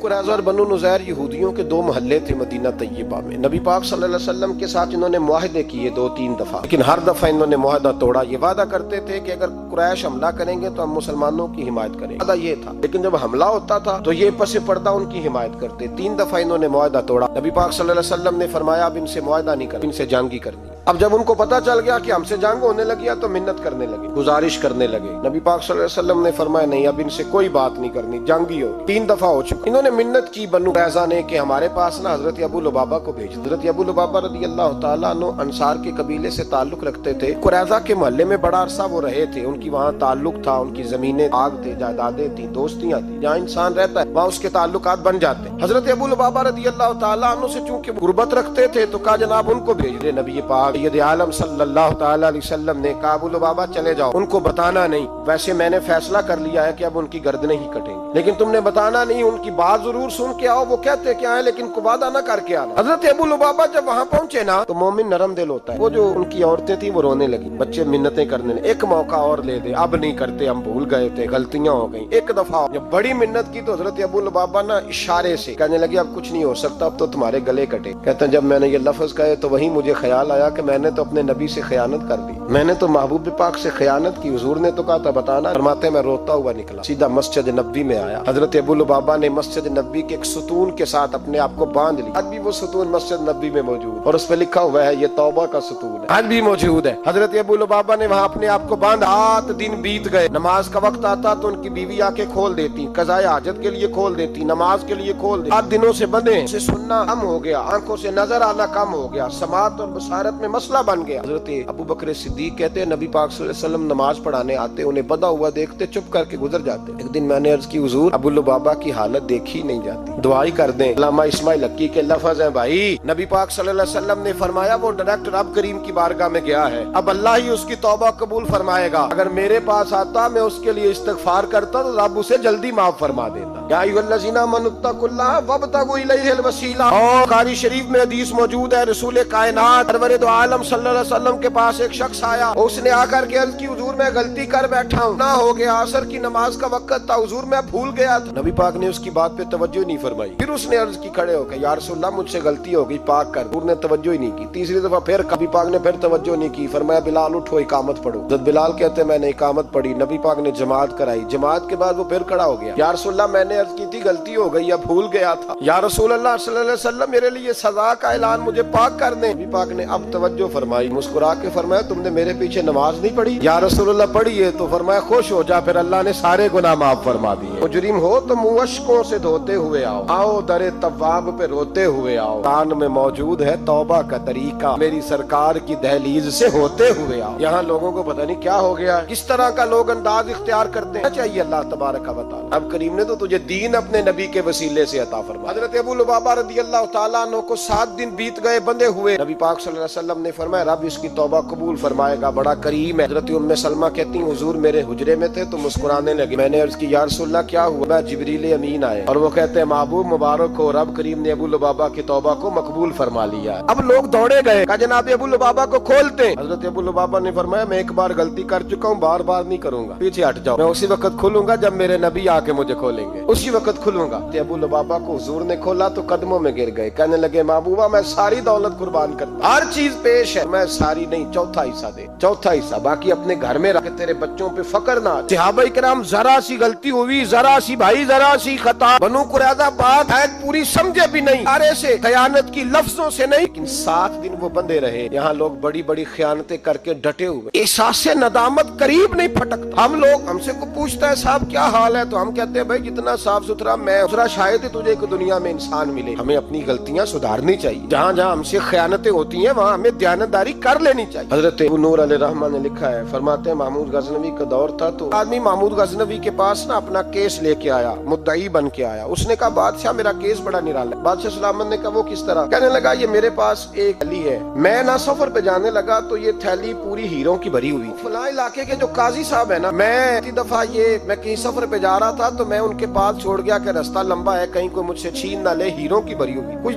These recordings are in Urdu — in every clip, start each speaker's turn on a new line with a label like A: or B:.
A: قریظہ اور بنو نذیر یہودیوں کے دو محلے تھے مدینہ طیبہ میں. نبی پاک صلی اللہ علیہ وسلم کے ساتھ انہوں نے معاہدے کیے 2-3 دفعہ، لیکن ہر دفعہ انہوں نے معاہدہ توڑا. یہ وعدہ کرتے تھے کہ اگر قریش حملہ کریں گے تو ہم مسلمانوں کی حمایت کریں گے، وعدہ یہ تھا. لیکن جب حملہ ہوتا تھا تو یہ پس پردہ ان کی حمایت کرتے. 3 دفعہ انہوں نے معاہدہ توڑا. نبی پاک صلی اللہ علیہ وسلم نے فرمایا اب ان سے معاہدہ نہیں کرنا، ان سے جنگ ہی کرنی. اب جب ان کو پتہ چل گیا کہ ہم سے جنگ ہونے لگی تو منت کرنے لگے، گزارش کرنے لگے. نبی پاک صلی اللہ علیہ وسلم نے فرمایا نہیں، اب ان سے کوئی بات نہیں کرنی، جنگ ہی ہو. 3 دفعہ ہو چکا. انہوں نے منت کی بنو قریظہ نے کہ ہمارے پاس نا حضرت ابو لبابہ کو بھیج. حضرت ابو لبابہ رضی اللہ تعالیٰ عنہ انصار کے قبیلے سے تعلق رکھتے تھے. قریظہ کے محلے میں بڑا عرصہ وہ رہے تھے، ان کی وہاں تعلق تھا، ان کی زمینیں آگ تھے، جائیدادیں تھیں، دوستیاں تھیں. جہاں انسان رہتا ہے وہاں اس کے تعلقات بن جاتے ہیں. حضرت ابو لبابہ رضی اللہ تعالیٰ عنہ سے چونکہ غربت رکھتے تھے تو کہا جناب ان کو بھیج دے. نبی پاک سید عالم صلی اللہ تعالیٰ علیہ وسلم نے کہا ابو لبابہ چلے جاؤ، ان کو بتانا نہیں. ویسے میں نے فیصلہ کر لیا ہے کہ اب ان کی گردنیں ہی کٹیں گی، لیکن تم نے بتانا نہیں. ان کی بات ضرور سن کے آؤ، وہ کہتے کیا ہے لیکن وعدہ نہ کر کے آنا. حضرت ابو لبابہ جب وہاں پہنچے نا تو مومن نرم دل ہوتا ہے. وہ جو ان کی عورتیں تھیں وہ رونے لگی، بچے منتیں کرنے لگے، ایک موقع اور لے دے، اب نہیں کرتے، ہم بھول گئے تھے، غلطیاں ہو گئیں، ایک دفعہ. جب بڑی منت کی تو حضرت ابو لبابہ نا اشارے سے کہنے لگے اب کچھ نہیں ہو سکتا، اب تو تمہارے گلے کٹے. کہتے ہیں جب میں نے یہ لفظ کہے تو وہیں مجھے خیال آیا کہ میں نے تو اپنے نبی سے خیانت کر دی، میں نے تو محبوب پاک سے خیانت کی. حضور نے تو کہا تھا بتانا. فرماتے ہیں میں روتا ہوا نکلا، سیدھا مسجد نبوی میں آیا. حضرت ابو لبابہ نے مسجد نبوی کے ایک ستون کے ساتھ اپنے آپ کو باندھ لیا. آج بھی وہ ستون مسجد نبوی میں موجود اور اس پہ لکھا ہوا ہے یہ توبہ کا ستون ہے، آج بھی موجود ہے. حضرت ابو لبابہ نے وہاں اپنے آپ کو باندھا. 8 دن بیت گئے. نماز کا وقت آتا تو ان کی بیوی آ کے کھول دیتی، قضائے حاجت کے لیے کھول دیتی، نماز کے لیے کھول دیتی. 8 دنوں سے بندے سے سننا کم ہو گیا، آنکھوں سے نظر آنا کم ہو گیا، سماعت اور بصارت میں مسئلہ بن گیا. حضرت ابو بکر صدیق کہتے ہیں نبی پاک صلی اللہ علیہ وسلم نماز پڑھانے آتے، انہیں بدا ہوا دیکھتے چپ کر کے گزر جاتے. ایک دن میں نے عرض کی حضور ابو لبابہ کی حالت دیکھی نہیں جاتی، دعائی کر دیں. علامہ اسماعیل حقی کے لفظ ہیں بھائی. نبی پاک صلی اللہ علیہ وسلم نے فرمایا وہ ڈائریکٹ رب کریم کی بارگاہ میں گیا ہے، اب اللہ ہی اس کی توبہ قبول فرمائے گا. اگر میرے پاس آتا میں اس کے لیے استغفار کرتا تو رب اسے جلدی معاف فرما دیتا. یا ایھا الذین آمنوا اتقوا اللہ وابتغوا الیہ الوسیلہ. اور بخاری شریف میں حدیث موجود ہے، رسول کائنات سرور دو عالم صلی اللہ علیہ وسلم کے پاس ایک شخص آیا، اس نے آ کر کے عرض کی حضور میں غلطی کر بیٹھا ہوں، نہ ہو گیا، عصر کی نماز کا وقت تھا حضور میں بھول گیا تھا. نبی پاک نے اس کی بات پہ توجہ نہیں فرمائی. پھر اس نے عرض کی کھڑے ہو کے یا رسول اللہ مجھ سے غلطی ہو گئی، پاک کر. حضور نے توجہ ہی نہیں کی. تیسری دفعہ پھر نبی پاک نے پھر توجہ نہیں کی. فرمایا بلال اٹھو اقامت پڑھو. حضرت بلال کہتے ہیں میں نے اقامت پڑھی، نبی پاک نے جماعت کرائی. جماعت کے بعد وہ پھر کھڑا ہو گیا. یا رسول اللہ میں نے عرض کی تھی غلطی ہو گئی، اب بھول گیا تھا. یا رسول اللہ صلی اللہ علیہ وسلم میرے لیے سزا کا اعلان، مجھے پاک کر دیں. نبی پاک نے اب توجہ فرمائی، مسکرا کے فرمایا تم نے میرے پیچھے نماز نہیں پڑھی؟ یا رسول اللہ پڑھی ہے. تو فرمایا خوش ہو جا، پھر اللہ نے سارے گناہ معاف فرما دیے. مجرم ہو تو منہ اشکوں سے دھوتے ہوئے آؤ، آؤ در تواب پہ روتے ہوئے آؤ. قرآن میں موجود ہے توبہ کا طریقہ، میری سرکار کی دہلیز سے ہوتے ہوئے آؤ. یہاں لوگوں کو پتہ نہیں کیا ہو گیا، کس طرح کا لوگ انداز اختیار کرتے ہیں. چاہیے اللہ تبارک و تعالی اب کریم نے تو تجھے دین اپنے نبی کے وسیلے سے عطا فرمایا. حضرت ابو لبابہ رضی اللہ تعالیٰ عنہ کو 7 دن بیت گئے بندے ہوئے. نبی پاک صلی اللہ علیہ وسلم نے فرمایا رب اس کی توبہ قبول فرمائے گا، بڑا کریم ہے. حضرت ام سلمہ کہتی ہیں حضور میرے حجرے میں تھے تو مسکرانے لگے. میں نے عرض کی یا رسول اللہ کیا ہوا؟ میں جبریل امین آئے اور وہ کہتے ہیں محبوب مبارک ہو، رب کریم نے ابو لبابہ کی توبہ کو مقبول فرما لیا. اب لوگ دوڑے گئے، کہا جناب ابو لبابہ کو کھولتے. حضرت ابو لبابہ نے فرمایا میں ایک بار غلطی کر چکا ہوں، بار بار نہیں کروں گا، پیچھے ہٹ جاؤ، میں اسی وقت کھولوں گا جب میرے نبی آ کے مجھے کھولیں گے، اسی وقت کھلوں گا. ابو لبابہ کو حضور نے کھولا تو قدموں میں گر گئے، کہنے لگے محبوبہ میں ساری دولت قربان کرتا، ہر چیز پیش ہے، میں ساری نہیں، چوتھا حصہ دے، چوتھا حصہ باقی اپنے گھر میں رکھ، تیرے بچوں پہ فخر نہ آ. صحابہ کرام ذرا سی غلطی ہوئی، ذرا سی بھائی ذرا سی خطا، بنو قریظہ بات ہے پوری سمجھے بھی نہیں، سارے سے خیانت کی لفظوں سے نہیں، لیکن 7 دن وہ بندے رہے. یہاں لوگ بڑی بڑی خیانتیں کر کے ڈٹے ہوئے، احساس ندامت قریب نہیں پھٹکتا. ہم لوگ ہم سے کو پوچھتا ہے صاحب کیا حال ہے تو ہم کہتے ہیں بھائی جتنا صاف ستھرا میں دوسرا شاید تجھے ایک دنیا میں انسان ملے. ہمیں اپنی غلطیاں سدھارنی چاہیے، جہاں جہاں ہم سے خیانتیں ہوتی ہیں وہاں ہمیں دیانتداری کر لینی چاہیے. حضرت ابو نور علیہ رحمہ نے لکھا ہے، فرماتے ہیں محمود غزنوی کا دور تھا تو آدمی محمود غزنوی کے پاس نا اپنا کیس لے کے آیا، مدعی بن کے آیا. اس نے کہا بادشاہ میرا کیس بڑا نرالا ہے. بادشاہ سلامت نے کہا وہ کس طرح؟ کہنے لگا یہ میرے پاس ایک تھیلی ہے، میں نہ سفر پہ جانے لگا تو یہ تھیلی پوری ہیروں کی بھری ہوئی. فلاں علاقے کے جو قاضی صاحب ہے نا، میں کئی دفعہ میں کہیں سفر پہ جا رہا تھا تو میں ان کے پاس الفاظ چھوڑ گیا کہ راستہ لمبا ہے، کہیں کوئی مجھ سے چھین نہ لے، ہیروں کی بری ہوگی۔ کچھ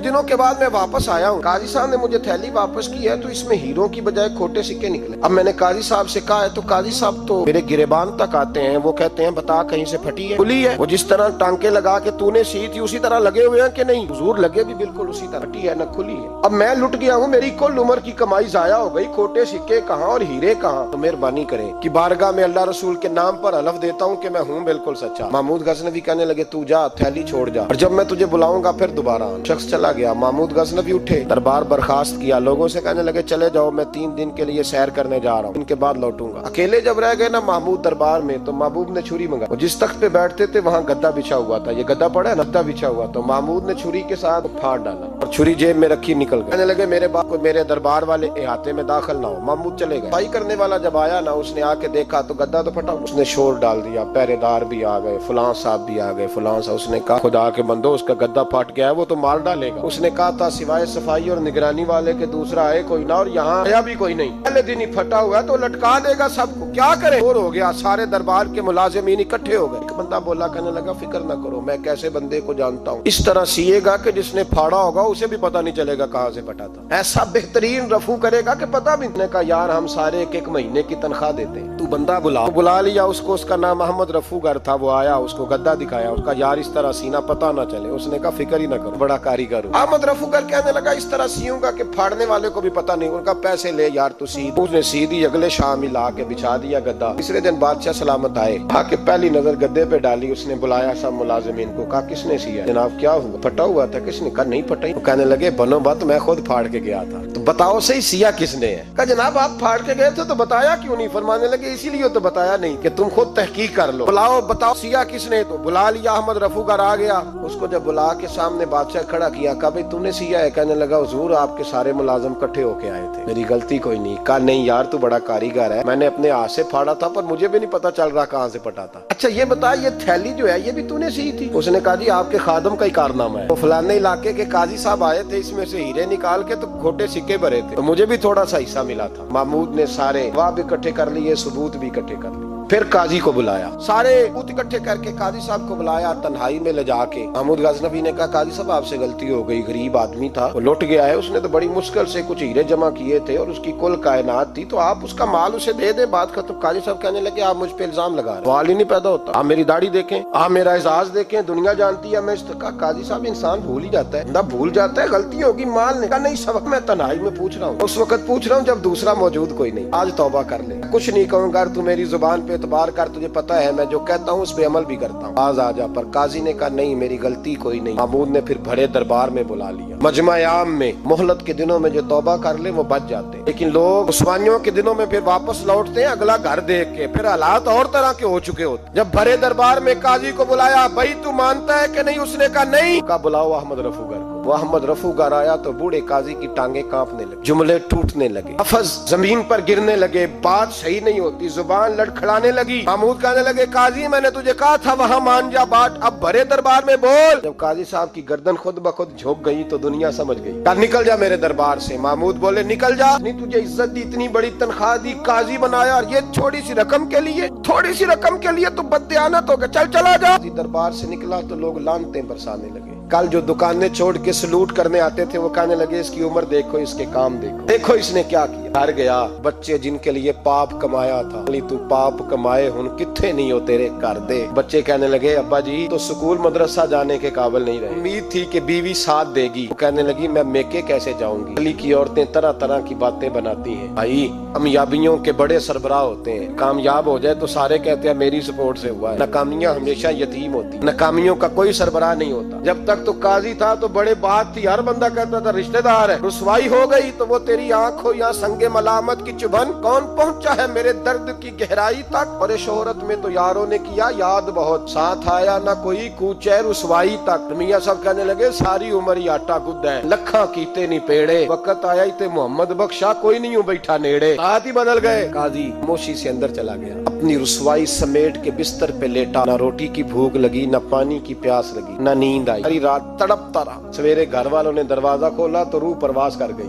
A: دنوں کے بعد میں واپس آیا ہوں، قاضی صاحب نے مجھے تھیلی واپس کی ہے تو اس میں ہیروں کی بجائے کھوٹے سکے نکلے۔ اب میں نے قاضی صاحب سے کہا ہے تو قاضی صاحب تو میرے گریبان تک آتے ہیں، وہ کہتے ہیں بتا کہیں سے پھٹی ہے، کھلی ہے، وہ جس طرح ٹانکے لگا کے تو نے سی تھی اسی طرح لگے ہوئے ہیں کہ نہیں؟ حضور لگے بھی بالکل اسی طرح، پھٹی ہے نہ کھلی ہے۔ اب میں لٹ گیا ہوں، میری کل عمر کی کمائی ضائع ہو گئی، کھوٹے سکے کہاں اور ہیرے کہاں؟ تو مہربانی کریں کہ بارگاہ میں اللہ رسول کے نام پر حلف دیتا ہوں کہ میں ہوں بالکل سچا۔ محمود غزنوی کہنے لگے تو جا، تھیلی چھوڑ جا، اور جب میں تجھے بلاؤں گا پھر دوبارہ آنا۔ شخص چلا گیا، محمود غزنوی اٹھے، دربار برخاست کیا، لوگوں سے کہنے لگے چلے جاؤ، میں 3 دن کے لیے سیر کرنے جا رہا ہوں، ان کے بعد لوٹوں گا۔ اکیلے جب رہ گئے نا محمود دربار میں تو محبوب نے چھری منگا، وہ جس تخت پہ بیٹھتے تھے وہاں گدا بچھا ہوا تھا، یہ گدا پڑا ہے نا، گدا بچھا ہوا، تو محمود نے چھری کے ساتھ پھاڑ ڈالا اور چھری جیب میں رکھی نکل گئے۔ کہنے لگے میرے باپ کو میرے دربار والے احاطے میں داخل نہ ہو۔ محمود چلے گئے، صفائی کرنے والا جب آیا نا اس نے آ کے دیکھا تو گدا تو پھٹا، اس نے شور ڈال دیا، پہرے دار بھی آ گئے، فلاں صاحب بھی آ گئے، فلاں صاحب۔ اس نے کہا خدا کے بندو اس کا گدا پھٹ گیا ہے، وہ تو مار ڈالے گا۔ اس نے کہا تھا سوائے صفائی اور نگرانی والے کے دوسرا ہے کوئی نہ، اور یہاں آیا بھی کوئی نہیں، پہلے دن ہی پھٹا ہوا ہے تو لٹکا دے گا سب کو، کیا کرے؟ اور ہو گیا، سارے دربار کے ملازمین اکٹھے ہو گئے۔ ایک بندہ بولا، کہنے لگا فکر نہ کرو، میں کیسے بندے کو جانتا ہوں، اس طرح سیے گا کہ جس نے پھاڑا ہوگا اسے بھی پتہ نہیں چلے گا کہاں سے پھٹا تھا، ایسا بہترین رفو کرے گا کہ پتہ بھی نہیں۔ کہا یار ہم سارے ایک مہینے کی تنخواہ دیتے ہیں، تو بندہ بلا لیا اس کو، اس کا نام محمد رفو گر تھا، وہ آیا، اس کو گدا دکھایا، اس کا یار اس طرح سینا پتہ نہ چلے، اس نے کہا فکر ہی نہ کرو، بڑا کاریگر ہوں۔ محمد رفو گر کہنے لگا اس طرح سیوں گا کہ پھاڑنے والے کو بھی پتہ نہیں، ان کا پیسے لے یار تو سی۔ اس نے سیدھی اگلے شام ہی لا کے بچھا دیا گدا۔ تیسرے دن بادشاہ سلامت آئے، آ کے پہلی نظر گدے پہ ڈالی، اس نے بلایا سب ملازمین کو، کہا کس نے سیا؟ جناب کیا ہوا؟ پھٹا ہوا تھا۔ کس نے؟ کہا نہیں پھٹا ہی۔ کہنے لگے بنو بات میں خود پھاڑ کے گیا تھا، تو بتاؤ صحیح سیا کس نے ہے؟ کہا جناب آپ پھاڑ کے گئے تھے تو بتایا کیوں نہیں؟ فرمانے لگے اسی لیے تو بتایا نہیں کہ تم خود تحقیق کر لو، بلاؤ بتاؤ سیا کس نے؟ تو بلا لیا، احمد رفو گر آ گیا، اس کو جب بلا کے سامنے بادشاہ کھڑا کیا، کہا بھائی تم نے سیا ہے؟ کہنے لگا حضور آپ کے سارے ملازم کٹھے ہو کے آئے تھے، میری غلطی کوئی نہیں۔ کہا نہیں یار تو بڑا کاریگر ہے، میں نے اپنے ہاتھ سے پھاڑا تھا پر مجھے بھی نہیں پتا چل رہا کہاں سے پھٹا تھا۔ اچھا یہ بتا یہ تھیلی جو ہے یہ بھی تو نے سی تھی؟ اس نے کہا جی آپ کے خادم کا ہی کارنامہ ہے، تو فلانے علاقے کے قاضی صاحب آئے تھے، اس میں سے ہیرے نکال کے تو کھوٹے سکے بھرے تھے، تو مجھے بھی تھوڑا سا حصہ ملا تھا۔ محمود نے سارے گواہ بھی اکٹھے کر لیے، ثبوت بھی اکٹھے کر لیے، پھر قاضی کو بلایا، سارے ثبوت اکٹھے کر کے قاضی صاحب کو بلایا، تنہائی میں لے جا کے محمود غزنوی نے کہا قاضی صاحب آپ سے غلطی ہو گئی، غریب آدمی تھا، وہ لٹ گیا ہے، اس نے تو بڑی مشکل سے کچھ ہیرے جمع کیے تھے اور اس کی کل کائنات تھی، تو آپ اس کا مال اسے دے دیں، بات ختم۔ قاضی صاحب کہنے لگے آپ مجھ پہ الزام لگا رہے ہیں، سوال ہی نہیں پیدا ہوتا، آپ میری داڑھی دیکھیں، آپ میرا اعزاز دیکھیں، دنیا جانتی ہے میں کہا قاضی صاحب انسان بھول ہی جاتا ہے، بندہ بھول جاتا ہے، غلطی ہوگی، مال نے کہا نہیں سبق میں تنہائی میں پوچھ رہا ہوں، اس وقت پوچھ رہا ہوں جب دوسرا موجود کوئی نہیں، آج توبہ کر لے، کچھ نہیں کہوں گا، تو میری زبان پہ اعتبار کر، تجھے پتا ہے میں جو کہتا ہوں اس پہ عمل بھی کرتا ہوں، آج آ جا۔ پر قاضی نے کہا نہیں میری غلطی کوئی نہیں۔ محمود نے پھر بڑے دربار میں بلا لیا، مجمع عام میں، مہلت کے دنوں میں جو توبہ کر لے وہ بچ جاتے ہیں، لیکن لوگ رسوائیوں کے دنوں میں پھر واپس لوٹتے ہیں اگلا گھر دیکھ کے، پھر حالات اور طرح کے ہو چکے ہوتے۔ جب بڑے دربار میں قاضی کو بلایا، بھائی تو مانتا ہے کہ نہیں؟ اس نے کہا نہیں۔ کہا بلاؤ احمد رفو گر کو۔ وہ احمد رفو گر آیا تو بوڑھے قاضی کی ٹانگیں کانپنے لگی، جملے ٹوٹنے لگے، لفظ زمین پر گرنے لگے، بات صحیح نہیں ہوتی، زبان لڑکھڑانے لگی۔ محمود کہنے لگے قاضی میں نے تجھے کہا تھا وہاں مان جا بات، اب بڑے دربار میں بول۔ جب قاضی صاحب کی گردن خود بخود جھک گئی تو دنیا سمجھ گئی، کہا نکل جا میرے دربار سے۔ محمود بولے نکل جا، نہیں تجھے عزت دی، اتنی بڑی تنخواہ دی، قاضی بنایا، اور یہ تھوڑی سی رقم کے لیے، تھوڑی سی رقم کے لیے تو بددیانت ہو گیا، چل چلا جا۔ دربار سے نکلا تو لوگ لعنتیں برسانے لگے، کل جو دکانیں چھوڑ کے سلوٹ کرنے آتے تھے وہ کہنے لگے اس کی عمر دیکھو، اس کے کام دیکھو، دیکھو اس نے کیا کیا۔ گھر گیا، بچے جن کے لیے پاپ کمایا تھا، تو پاپ کمائے ہن کتھے نہیں ہو تیرے کر دے۔ بچے کہنے لگے ابا جی تو سکول مدرسہ جانے کے قابل نہیں رہے، امید تھی کہ بیوی ساتھ دے گی، وہ کہنے لگی میں میکے کیسے جاؤں گی۔ گلی کی عورتیں طرح طرح کی باتیں بناتی ہیں، بھائی کامیابیوں کے بڑے سربراہ ہوتے ہیں، کامیاب ہو جائے تو سارے کہتے ہیں میری سپورٹ سے ہوا ہے، ناکامیاں ہمیشہ یتیم ہوتی، ناکامیوں کا کوئی سربراہ نہیں ہوتا۔ جب تک تو قاضی تھا تو بڑے بات تھی، ہر بندہ کہتا تھا رشتہ دار ہے، رسوائی ہو گئی تو وہ تیری آنکھ ہو یا سنگ ملامت کی چبھن، کون پہنچا ہے میرے درد کی گہرائی تک، اور شہرت میں تو یاروں نے کیا یاد بہت، ساتھ آیا نہ کوئی کوچے رسوائی تک۔ میاں صاحب کہنے لگے ساری عمر ہی آٹا گد ہے، لکھاں کیتے نہیں پیڑے، وقت آیا ہی تے محمد بخشا کوئی نہیں ہوں بیٹھا نیڑے، ساتھ ہی بدل گئے۔ قاضی موشی سے اندر چلا گیا، اپنی رسوائی سمیٹ کے بستر پہ لیٹا، نہ روٹی کی بھوک لگی، نہ پانی کی پیاس لگی، نہ نیند آئی، ساری رات تڑپتا رہا۔ سویرے گھر والوں نے دروازہ کھولا تو روح پرواز کر گئی،